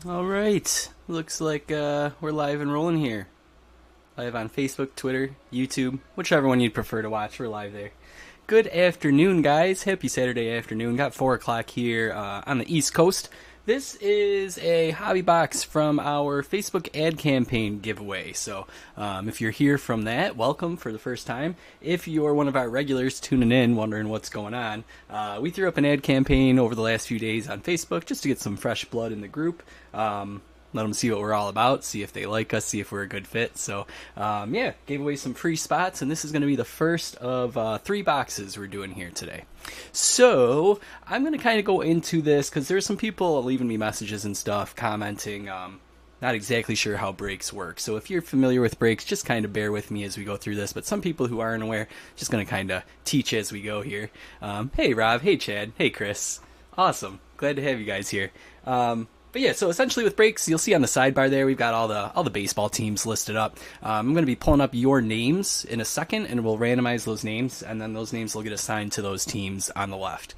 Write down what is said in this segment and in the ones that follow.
All right. Looks like we're live and rolling here. Live on Facebook, Twitter, YouTube, whichever one you'd prefer to watch. We're live there. Good afternoon, guys. Happy Saturday afternoon. Got 4 o'clock here on the East Coast. This is a hobby box from our Facebook ad campaign giveaway. So if you're here from that, welcome for the first time. If you're one of our regulars tuning in, wondering what's going on, we threw up an ad campaign over the last few days on Facebook just to get some fresh blood in the group. Let them see what we're all about, see if they like us, see if we're a good fit. So, yeah, gave away some free spots, and this is going to be the first of 3 boxes we're doing here today. So, I'm going to kind of go into this because there's some people leaving me messages and stuff, commenting, not exactly sure how breaks work. So if you're familiar with breaks, just kind of bear with me as we go through this. But some people who aren't aware, just going to kind of teach as we go here. Hey, Rob. Hey, Chad. Hey, Chris. Awesome. Glad to have you guys here. But yeah, so essentially with breaks, you'll see on the sidebar there, we've got all the baseball teams listed up. I'm going to be pulling up your names in a second, and we'll randomize those names, and then those names will get assigned to those teams on the left.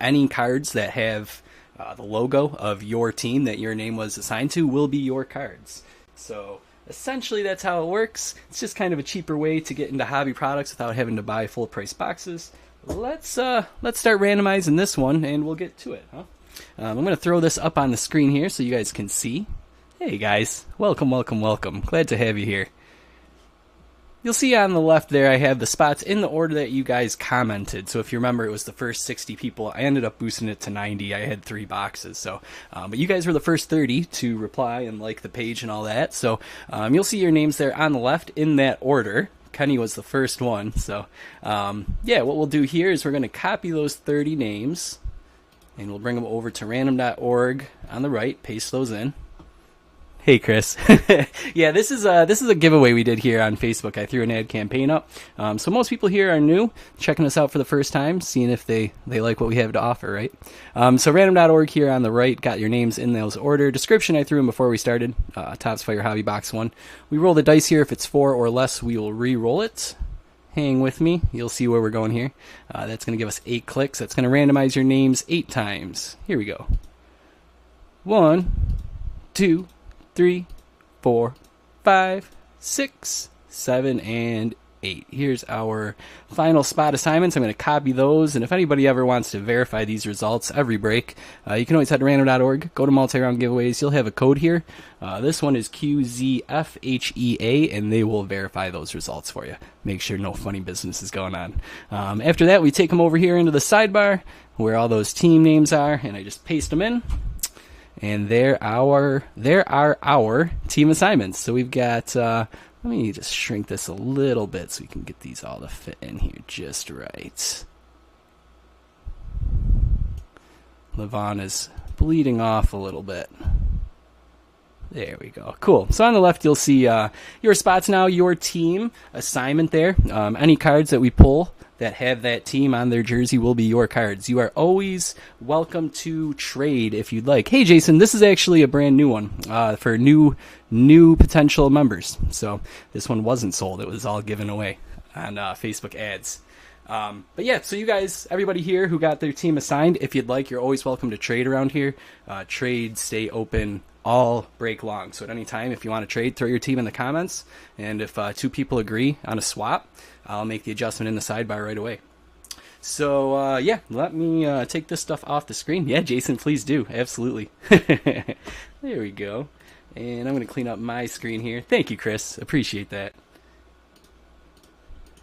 Any cards that have the logo of your team that your name was assigned to will be your cards. So essentially that's how it works. It's just kind of a cheaper way to get into hobby products without having to buy full price boxes. Let's start randomizing this one, and we'll get to it, huh? I'm going to throw this up on the screen here so you guys can see. Hey guys, welcome, welcome, welcome. Glad to have you here. You'll see on the left there I have the spots in the order that you guys commented. So if you remember, it was the first 60 people. I ended up boosting it to 90. I had 3 boxes. So, but you guys were the first 30 to reply and like the page and all that. So you'll see your names there on the left in that order. Kenny was the first one. So yeah, what we'll do here is we're going to copy those 30 names. And we'll bring them over to random.org on the right, paste those in. Hey, Chris. Yeah, this is a giveaway we did here on Facebook. I threw an ad campaign up. So most people here are new, checking us out for the first time, seeing if they like what we have to offer, right? So random.org here on the right, got your names in those order. Description I threw in before we started. Topps Fire Hobby Box 1. We roll the dice here. If it's 4 or less, we will re-roll it. Hang with me. You'll see where we're going here. That's going to give us 8 clicks. That's going to randomize your names 8 times. Here we go. 1, 2, 3, 4, 5, 6, 7, and 8. Here's our final spot assignments. I'm going to copy those, and if anybody ever wants to verify these results every break, you can always head to random.org, go to multi-round giveaways. You'll have a code here. This one is QZFHEA, and they will verify those results for you. Make sure no funny business is going on. After that, we take them over here into the sidebar where all those team names are, and I just paste them in. And there are our team assignments. So we've got, let me just shrink this a little bit so we can get these all to fit in here just right. Levon is bleeding off a little bit. There we go. Cool. So on the left, you'll see your spots now, your team assignment there. Any cards that we pull that have that team on their jersey will be your cards. You are always welcome to trade if you'd like. Hey, Jason, this is actually a brand new one for new potential members. So this one wasn't sold. It was all given away on Facebook ads. But yeah, so you guys, everybody here who got their team assigned, if you'd like, you're always welcome to trade around here. Trade, stay open all break long. So at any time, if you want to trade, throw your team in the comments. And if 2 people agree on a swap, I'll make the adjustment in the sidebar right away. So yeah, let me take this stuff off the screen. Yeah, Jason, please do. Absolutely. There we go. And I'm going to clean up my screen here. Thank you, Chris. Appreciate that.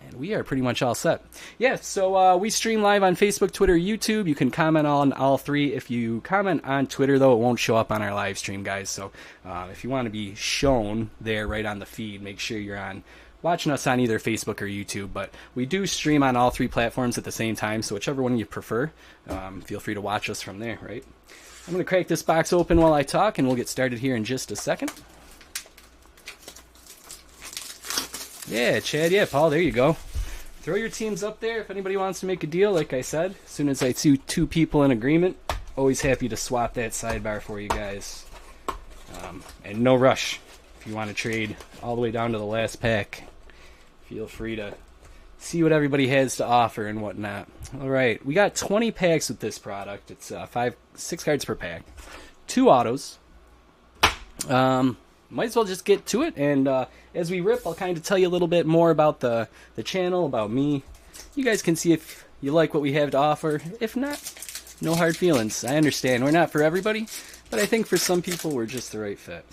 And we are pretty much all set. Yeah, so we stream live on Facebook, Twitter, YouTube. You can comment on all 3. If you comment on Twitter, though, it won't show up on our live stream, guys. So if you want to be shown there right on the feed, make sure you're watching us on either Facebook or YouTube. But we do stream on all 3 platforms at the same time, so whichever one you prefer, feel free to watch us from there, right? I'm going to crack this box open while I talk, and we'll get started here in just a second. Yeah, Chad, yeah, Paul, there you go. Throw your teams up there if anybody wants to make a deal, like I said. As soon as I see 2 people in agreement, always happy to swap that sidebar for you guys. And no rush. If you want to trade all the way down to the last pack, feel free to see what everybody has to offer and whatnot. All right, we got 20 packs with this product. It's 6 cards per pack. 2 autos, Might as well just get to it, and as we rip, I'll kind of tell you a little bit more about the channel, about me. You guys can see if you like what we have to offer. If not, no hard feelings. I understand we're not for everybody, but I think for some people we're just the right fit.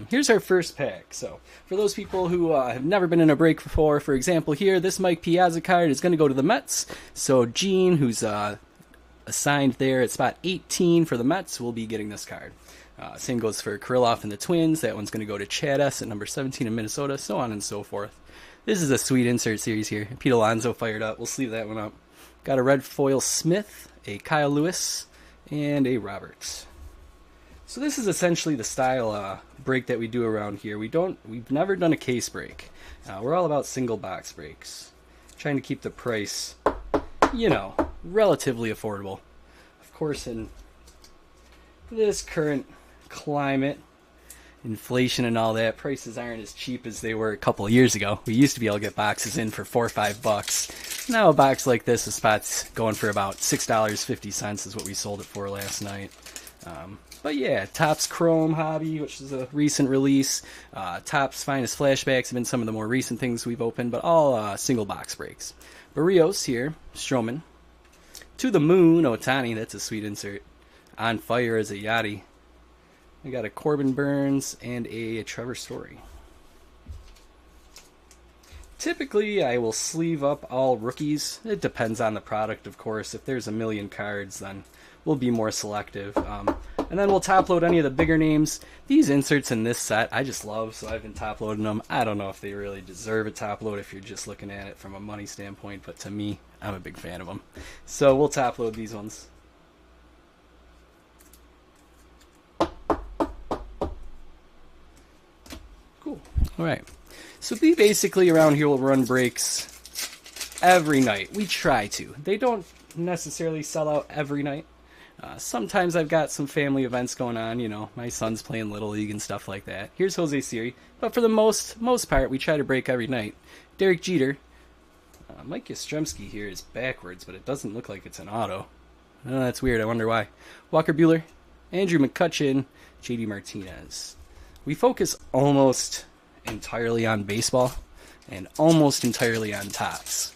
Here's our first pack. So for those people who have never been in a break before, for example here, this Mike Piazza card is going to go to the Mets. So Gene, who's assigned there at spot 18 for the Mets, will be getting this card. Same goes for Kirilloff and the Twins. That one's going to go to Chad S. at number 17 in Minnesota, so on and so forth. This is a sweet insert series here. Pete Alonso fired up. We'll sleeve that one up. Got a red foil Smith, a Kyle Lewis, and a Roberts. So this is essentially the style break that we do around here. We've never done a case break. We're all about single box breaks. Trying to keep the price, relatively affordable. Of course, in this current climate, inflation and all that, prices aren't as cheap as they were a couple of years ago. We used to be able to get boxes in for $4 or $5. Now a box like this, a spot's going for about $6.50 is what we sold it for last night. But yeah, Topps Chrome Hobby, which is a recent release. Topps Finest Flashbacks have been some of the more recent things we've opened, but all single box breaks. Barrios here, Stroman. To the Moon, Otani, that's a sweet insert. On Fire as a Yachty. We got a Corbin Burns and a Trevor Story. Typically, I will sleeve up all rookies. It depends on the product, of course. If there's a million cards, then we'll be more selective. And then we'll top load any of the bigger names. These inserts in this set, I just love, so I've been top loading them. I don't know if they really deserve a top load if you're just looking at it from a money standpoint, but to me, I'm a big fan of them. So we'll top load these ones. Cool. All right. So we basically around here will run breaks every night. We try to. They don't necessarily sell out every night. Sometimes I've got some family events going on. My son's playing Little League and stuff like that. Here's Jose Siri. But for the most part, we try to break every night. Derek Jeter. Mike Yastrzemski here is backwards, but it doesn't look like it's an auto. Oh, that's weird. I wonder why. Walker Buehler, Andrew McCutchen, JD Martinez. We focus almost entirely on baseball and almost entirely on Topps.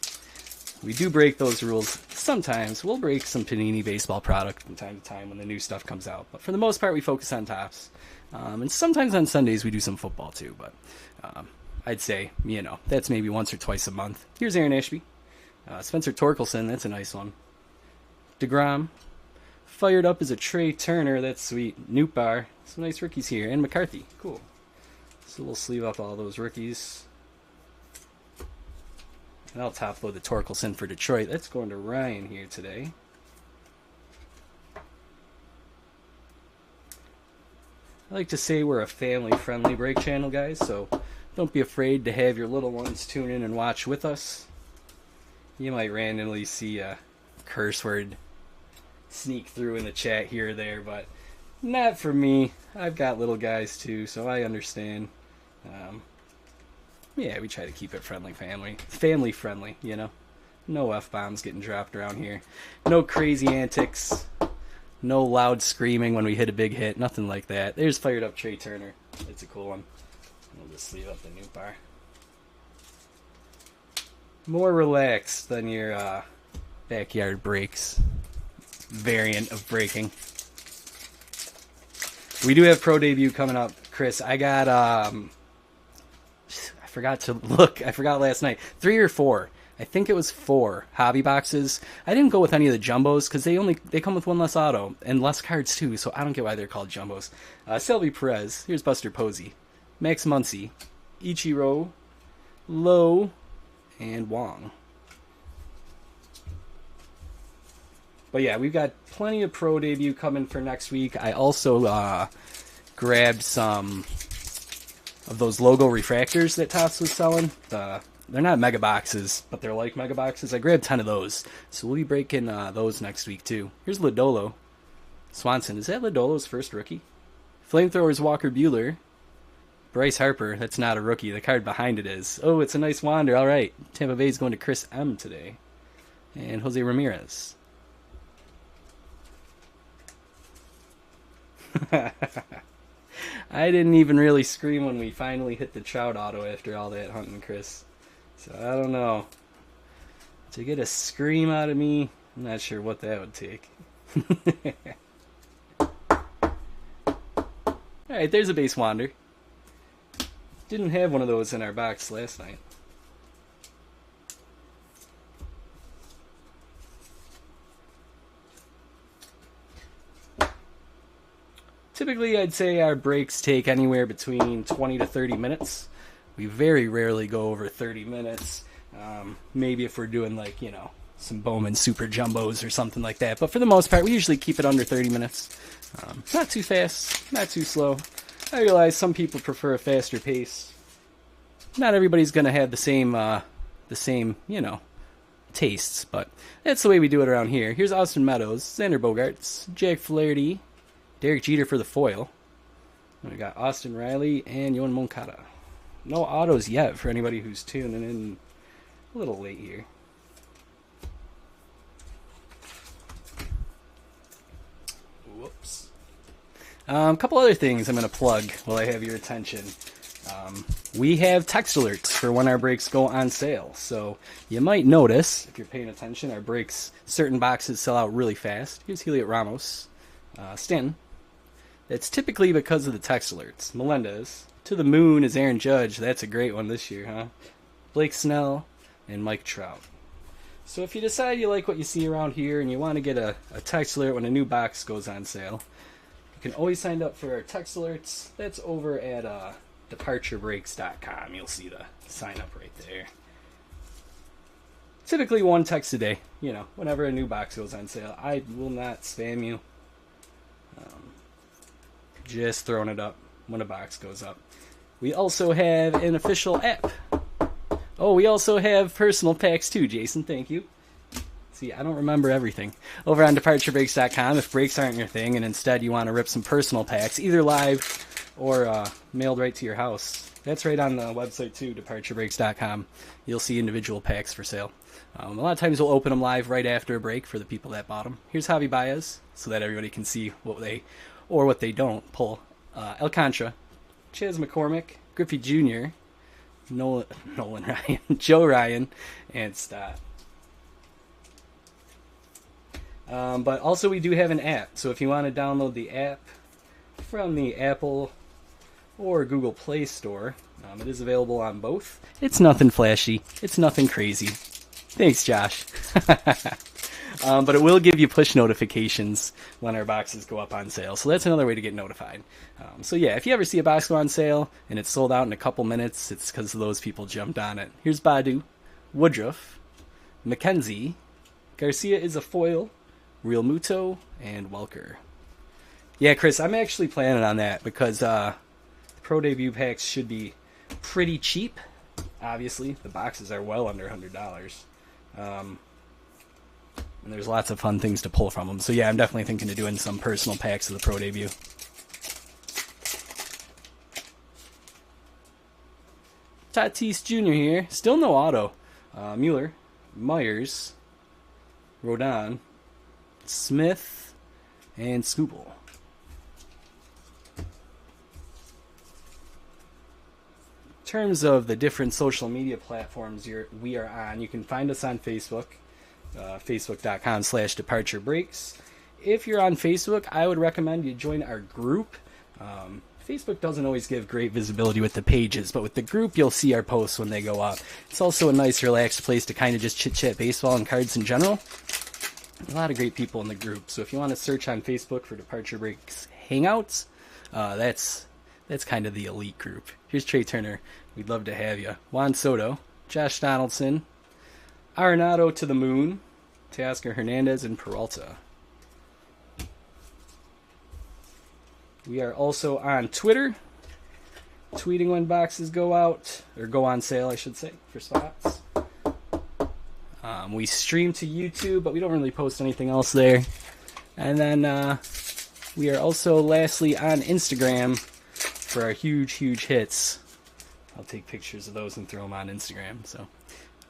We do break those rules. Sometimes we'll break some Panini baseball product from time to time when the new stuff comes out. But for the most part, we focus on Topps. And sometimes on Sundays we do some football too. But I'd say, that's maybe once or twice a month. Here's Aaron Ashby. Spencer Torkelson, that's a nice one. DeGrom. Fired up as a Trey Turner, that's sweet. Nootbaar. Some nice rookies here. And McCarthy, cool. So we'll sleeve up all those rookies. And I'll top load the Torkelson for Detroit. That's going to Ryan here today. I like to say we're a family-friendly break channel, guys, so don't be afraid to have your little ones tune in and watch with us. You might randomly see a curse word sneak through in the chat here or there, but not for me. I've got little guys too, so I understand. Yeah, we try to keep it family friendly, No F-bombs getting dropped around here. No crazy antics. No loud screaming when we hit a big hit. Nothing like that. There's fired up Trey Turner. That's a cool one. We'll just sleeve up the Nootbaar. More relaxed than your backyard breaks variant of breaking. We do have pro debut coming up, Chris. I got I forgot to look. I forgot last night. 3 or 4. I think it was 4 hobby boxes. I didn't go with any of the jumbos because they come with one less auto and less cards too. So I don't get why they're called jumbos. Selby Perez. Here's Buster Posey. Max Muncy. Ichiro. Lowe. And Wong. But yeah, we've got plenty of pro debut coming for next week. I also grabbed some of those logo refractors that Topps was selling. They're not mega boxes, but they're like mega boxes. I grabbed 10 of those. So we'll be breaking those next week too. Here's Lodolo. Swanson. Is that Lodolo's first rookie? Flamethrower's Walker Buehler. Bryce Harper. That's not a rookie. The card behind it is. Oh, it's a nice wander. All right. Tampa Bay's going to Chris M today. And Jose Ramirez. I didn't even really scream when we finally hit the trout auto after all that hunting, Chris. So I don't know. To get a scream out of me, I'm not sure what that would take. Alright, there's a base wander. Didn't have one of those in our box last night. Typically, I'd say our breaks take anywhere between 20 to 30 minutes. We very rarely go over 30 minutes. Maybe if we're doing, like, you know, some Bowman Super Jumbos or something like that. But for the most part, we usually keep it under 30 minutes. Not too fast, not too slow. I realize some people prefer a faster pace. Not everybody's going to have the same, you know, tastes. But that's the way we do it around here. Here's Austin Meadows, Xander Bogaerts, Jack Flaherty, Derek Jeter for the foil. We got Austin Riley and Yoan Moncada. No autos yet for anybody who's tuning in a little late here. Whoops. A couple other things I'm going to plug while I have your attention. We have text alerts for when our breaks go on sale. So you might notice, if you're paying attention, our breaks, certain boxes sell out really fast. Here's Heliot Ramos, Stanton. That's typically because of the text alerts. Melendez. To the moon is Aaron Judge. That's a great one this year, huh? Blake Snell and Mike Trout. So if you decide you like what you see around here and you want to get a text alert when a new box goes on sale, you can always sign up for our text alerts. That's over at departurebreaks.com. You'll see the sign up right there. Typically one text a day, you know, whenever a new box goes on sale. I will not spam you. Just throwing it up when a box goes up. We also have an official app. Oh, we also have personal packs too, Jason. Thank you. See, I don't remember everything. Over on departurebreaks.com, if breaks aren't your thing and instead you want to rip some personal packs, either live or mailed right to your house. That's right on the website too, departurebreaks.com. You'll see individual packs for sale. A lot of times we'll open them live right after a break for the people that bought them. Here's Javi Baez, so that everybody can see what they or what they don't pull. Alcantara, Chas McCormick, Griffey Jr., Nolan Ryan, Joe Ryan, and Stott. But also we do have an app, so if you want to download the app from the Apple or Google Play Store, it is available on both. It's nothing flashy. It's nothing crazy. Thanks, Josh. But it will give you push notifications when our boxes go up on sale. So that's another way to get notified. So yeah, if you ever see a box go on sale and it's sold out in a couple minutes, it's because those people jumped on it. Here's Badu, Woodruff, McKenzie, Garcia is a foil, Real Muto, and Welker. Yeah, Chris, I'm actually planning on that because the Pro Debut packs should be pretty cheap. Obviously, the boxes are well under $100. And there's lots of fun things to pull from them. So yeah, I'm definitely thinking of doing some personal packs of the Pro Debut. Tatis Jr. here. Still no auto. Mueller, Myers, Rodon, Smith, and Scooble. In terms of the different social media platforms we are on, you can find us on Facebook. Facebook.com/departurebreaks. If you're on Facebook, I would recommend you join our group. Facebook doesn't always give great visibility with the pages, but with the group, you'll see our posts when they go up. It's also a nice, relaxed place to kind of just chit-chat baseball and cards in general. A lot of great people in the group, so if you want to search on Facebook for Departure Breaks Hangouts, that's kind of the elite group. Here's Trey Turner. We'd love to have you. Juan Soto, Josh Donaldson, Arenado to the moon, Teoscar Hernandez, and Peralta. We are also on Twitter, tweeting when boxes go out, or go on sale, I should say, for spots. We stream to YouTube, but we don't really post anything else there. And then we are also lastly on Instagram for our huge hits. I'll take pictures of those and throw them on Instagram. So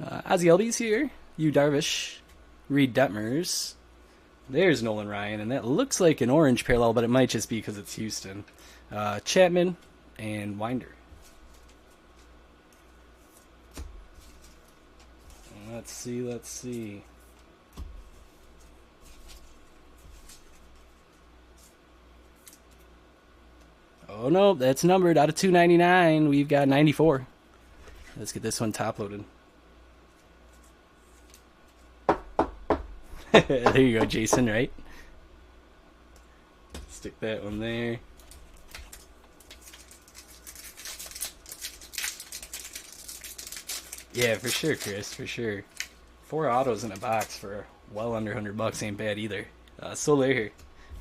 Ozzy Albies here, Yu Darvish, Reed Detmers. There's Nolan Ryan, and that looks like an orange parallel, but it might just be because it's Houston. Chapman, and Winder. Let's see. Oh no, that's numbered. Out of 299, we've got 94. Let's get this one top loaded. There you go, Jason, right? Stick that one there. Yeah, for sure, Chris, for sure. 4 autos in a box for well under $100 ain't bad either. Still there.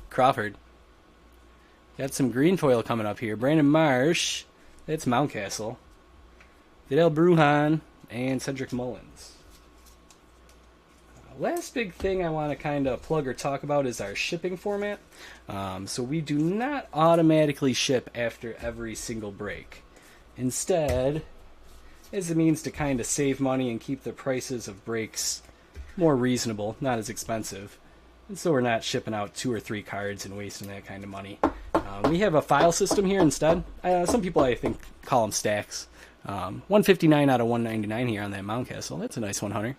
Crawford. Got some green foil coming up here. Brandon Marsh. That's Mountcastle. Vidal Brujan and Cedric Mullins. Last big thing I want to kind of plug or talk about is our shipping format. So we do not automatically ship after every single break. Instead, as a means to kind of save money and keep the prices of breaks more reasonable, not as expensive. And so we're not shipping out 2 or 3 cards and wasting that kind of money. We have a file system here instead. Some people, I think, call them stacks. 159 out of 199 here on that Mountcastle. That's a nice one, Hunter.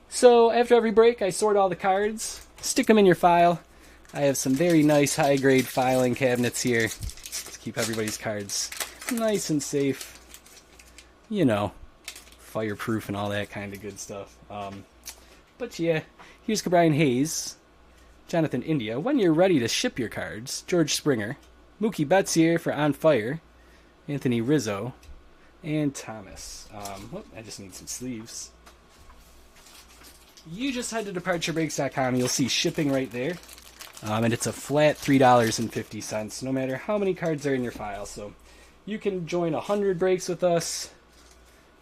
So after every break, I sort all the cards, stick them in your file. I have some very nice high-grade filing cabinets here to keep everybody's cards nice and safe. You know, fireproof and all that kind of good stuff. But yeah, here's Brian Hayes, Jonathan India. When you're ready to ship your cards, George Springer, Mookie Betts here for On Fire, Anthony Rizzo, and Thomas. I just need some sleeves. You just head to departurebreaks.com. You'll see shipping right there. And it's a flat $3.50, no matter how many cards are in your file. So you can join 100 breaks with us,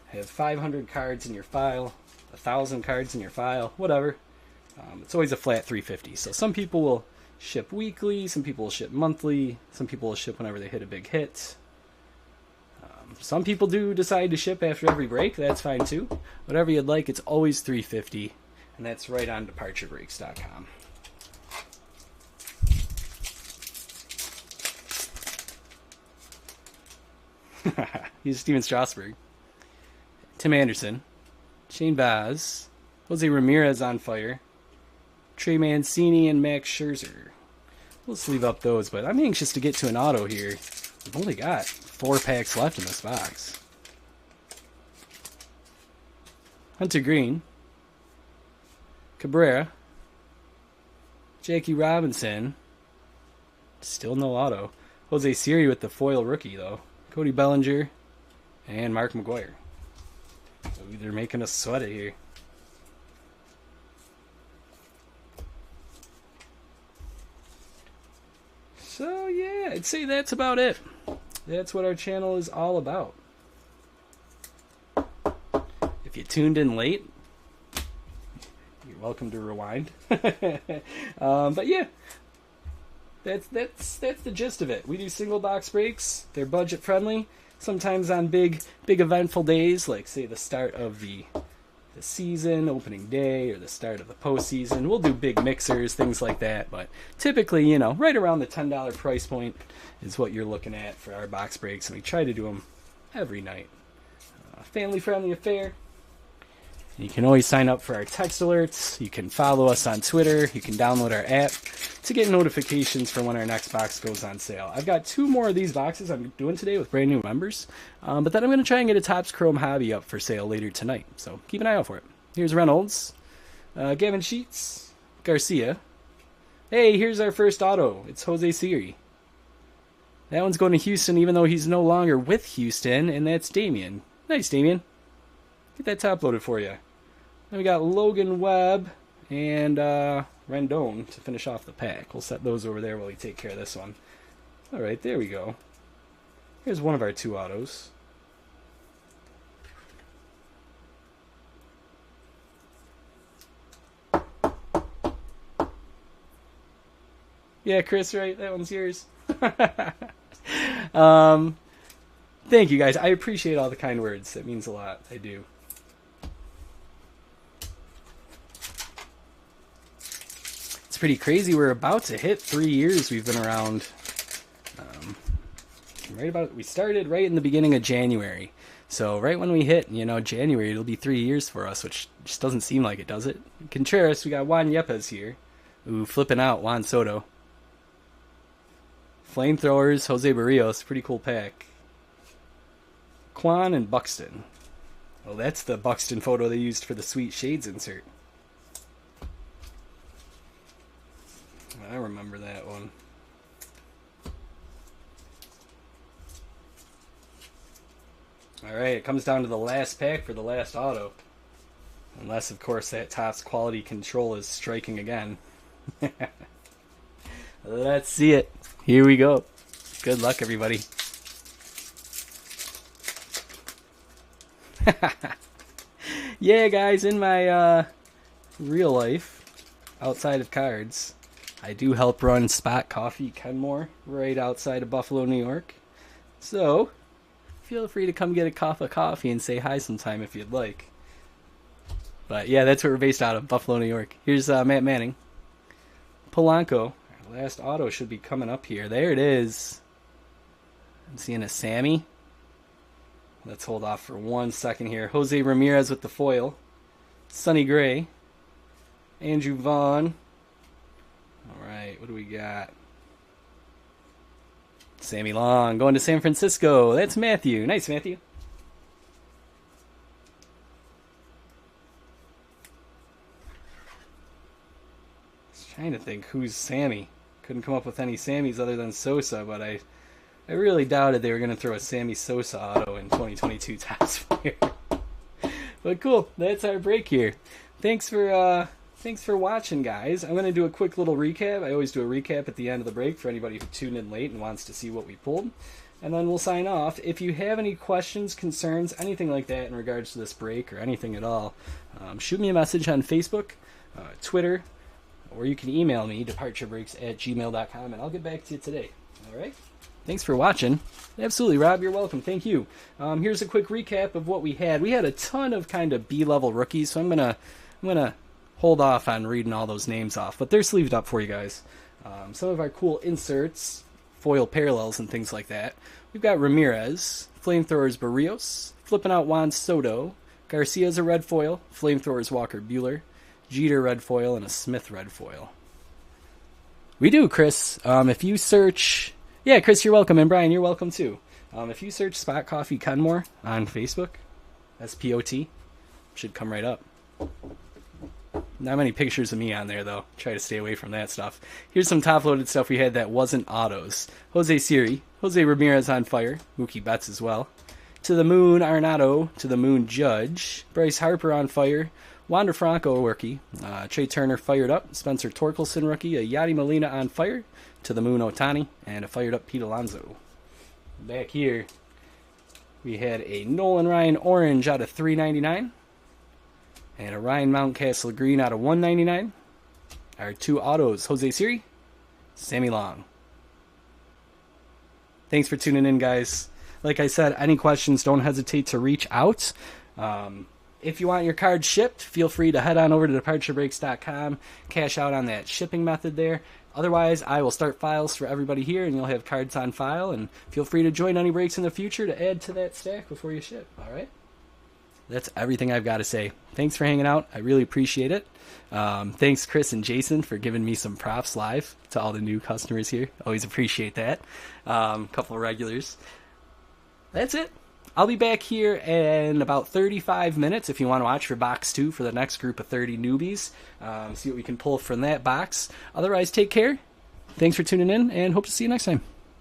have 500 cards in your file, 1,000 cards in your file, whatever. It's always a flat $3.50. So some people will ship weekly, some people will ship monthly, some people will ship whenever they hit a big hit. Some people do decide to ship after every break. That's fine too. Whatever you'd like, it's always $3.50, and that's right on departurebreaks.com. He's Steven Strasburg, Tim Anderson, Shane Baz, Jose Ramirez on fire, Trey Mancini, and Max Scherzer. We'll sleeve up those, but I'm anxious to get to an auto here. We've only got 4 packs left in this box. Hunter Green, Cabrera, Jackie Robinson, still no auto. Jose Siri with the foil rookie, though. Cody Bellinger, and Mark McGwire. So they're making us sweat it here. So yeah, I'd say that's about it. That's what our channel is all about. If you tuned in late, you're welcome to rewind. But yeah, that's the gist of it. We do single box breaks. They're budget friendly. Sometimes on big eventful days, like say the start of the season, opening day, or the start of the postseason, we'll do big mixers, things like that. But typically, right around the $10 price point is what you're looking at for our box breaks, and we try to do them every night. Family-friendly affair. You can always sign up for our text alerts. You can follow us on Twitter. You can download our app to get notifications for when our next box goes on sale. I've got 2 more of these boxes I'm doing today with brand new members. But then I'm going to try and get a Topps Chrome Hobby up for sale later tonight. So keep an eye out for it. Here's Reynolds, Gavin Sheets, Garcia. Hey, here's our first auto. It's Jose Siri. That one's going to Houston even though he's no longer with Houston, and that's Damien. Nice, Damien. Get that top loaded for you. Then we got Logan Webb and Rendon to finish off the pack. We'll set those over there while we take care of this one. All right, there we go. Here's one of our 2 autos. Yeah, Chris, right? That one's yours. Thank you, guys. I appreciate all the kind words. It means a lot. I do. Pretty crazy. We're about to hit 3 years we've been around We started right in the beginning of January. So right when we hit, January, it'll be 3 years for us, which just doesn't seem like it, does it? Contreras, we got Juan Yepes here. Ooh, flipping out, Juan Soto. Flamethrowers, Jose Barrios, pretty cool pack. Kwan and Buxton. Well, that's the Buxton photo they used for the Sweet Shades insert. I remember that one. Alright, it comes down to the last pack for the last auto. Unless, of course, that Topps quality control is striking again. Let's see it. Here we go. Good luck, everybody. Yeah, guys, in my real life, outside of cards, I do help run Spot Coffee Kenmore right outside of Buffalo, New York. So, feel free to come get a cup of coffee and say hi sometime if you'd like. But yeah, that's where we're based out of, Buffalo, New York. Here's Matt Manning. Polanco. Our last auto should be coming up here. There it is. I'm seeing a Sammy. Let's hold off for 1 second here. Jose Ramirez with the foil. Sonny Gray. Andrew Vaughn. Alright, what do we got? Sammy Long going to San Francisco. That's Matthew. Nice, Matthew. Trying to think who's Sammy. Couldn't come up with any Sammys other than Sosa, but I really doubted they were going to throw a Sammy Sosa auto in 2022 Topps Fire. But cool, that's our break here. Thanks for watching, guys. I'm going to do a quick little recap. I always do a recap at the end of the break for anybody who tuned in late and wants to see what we pulled. And then we'll sign off. If you have any questions, concerns, anything like that in regards to this break or anything at all, shoot me a message on Facebook, Twitter, or you can email me, departurebreaks@gmail.com, and I'll get back to you today. All right? Thanks for watching. Absolutely, Rob. You're welcome. Thank you. Here's a quick recap of what we had. We had a ton of kind of B-level rookies, so I'm gonna hold off on reading all those names off, but they're sleeved up for you guys. Some of our cool inserts, foil parallels, and things like that. We've got Ramirez, Flamethrowers Barrios, flipping out Juan Soto, Garcia's a red foil, Flamethrowers Walker Buehler, Jeter red foil, and a Smith red foil. We do, Chris. If you search... Yeah, Chris, you're welcome, and Brian, you're welcome too. If you search Spot Coffee Kenmore on Facebook, S-P-O-T, should come right up. Not many pictures of me on there, though. Try to stay away from that stuff. Here's some top-loaded stuff we had that wasn't autos. Jose Siri, Jose Ramirez on fire, Mookie Betts as well. To the Moon Arenado, to the Moon Judge, Bryce Harper on fire, Wander Franco rookie, Trey Turner fired up, Spencer Torkelson rookie, a Yadi Molina on fire, to the Moon Otani, and a fired up Pete Alonso. Back here, we had a Nolan Ryan orange out of $3.99. And a Ryan Mountcastle green out of $1.99. Our two autos, Jose Siri, Sammy Long. Thanks for tuning in, guys. Like I said, any questions, don't hesitate to reach out. If you want your card shipped, feel free to head on over to departurebreaks.com, cash out on that shipping method there. Otherwise, I will start files for everybody here, and you'll have cards on file. And feel free to join any breaks in the future to add to that stack before you ship. All right? That's everything I've got to say. Thanks for hanging out. I really appreciate it. Thanks, Chris and Jason, for giving me some props live to all the new customers here. Always appreciate that. Couple of regulars. That's it. I'll be back here in about 35 minutes if you want to watch for box 2 for the next group of 30 newbies. See what we can pull from that box. Otherwise, take care. Thanks for tuning in, and hope to see you next time.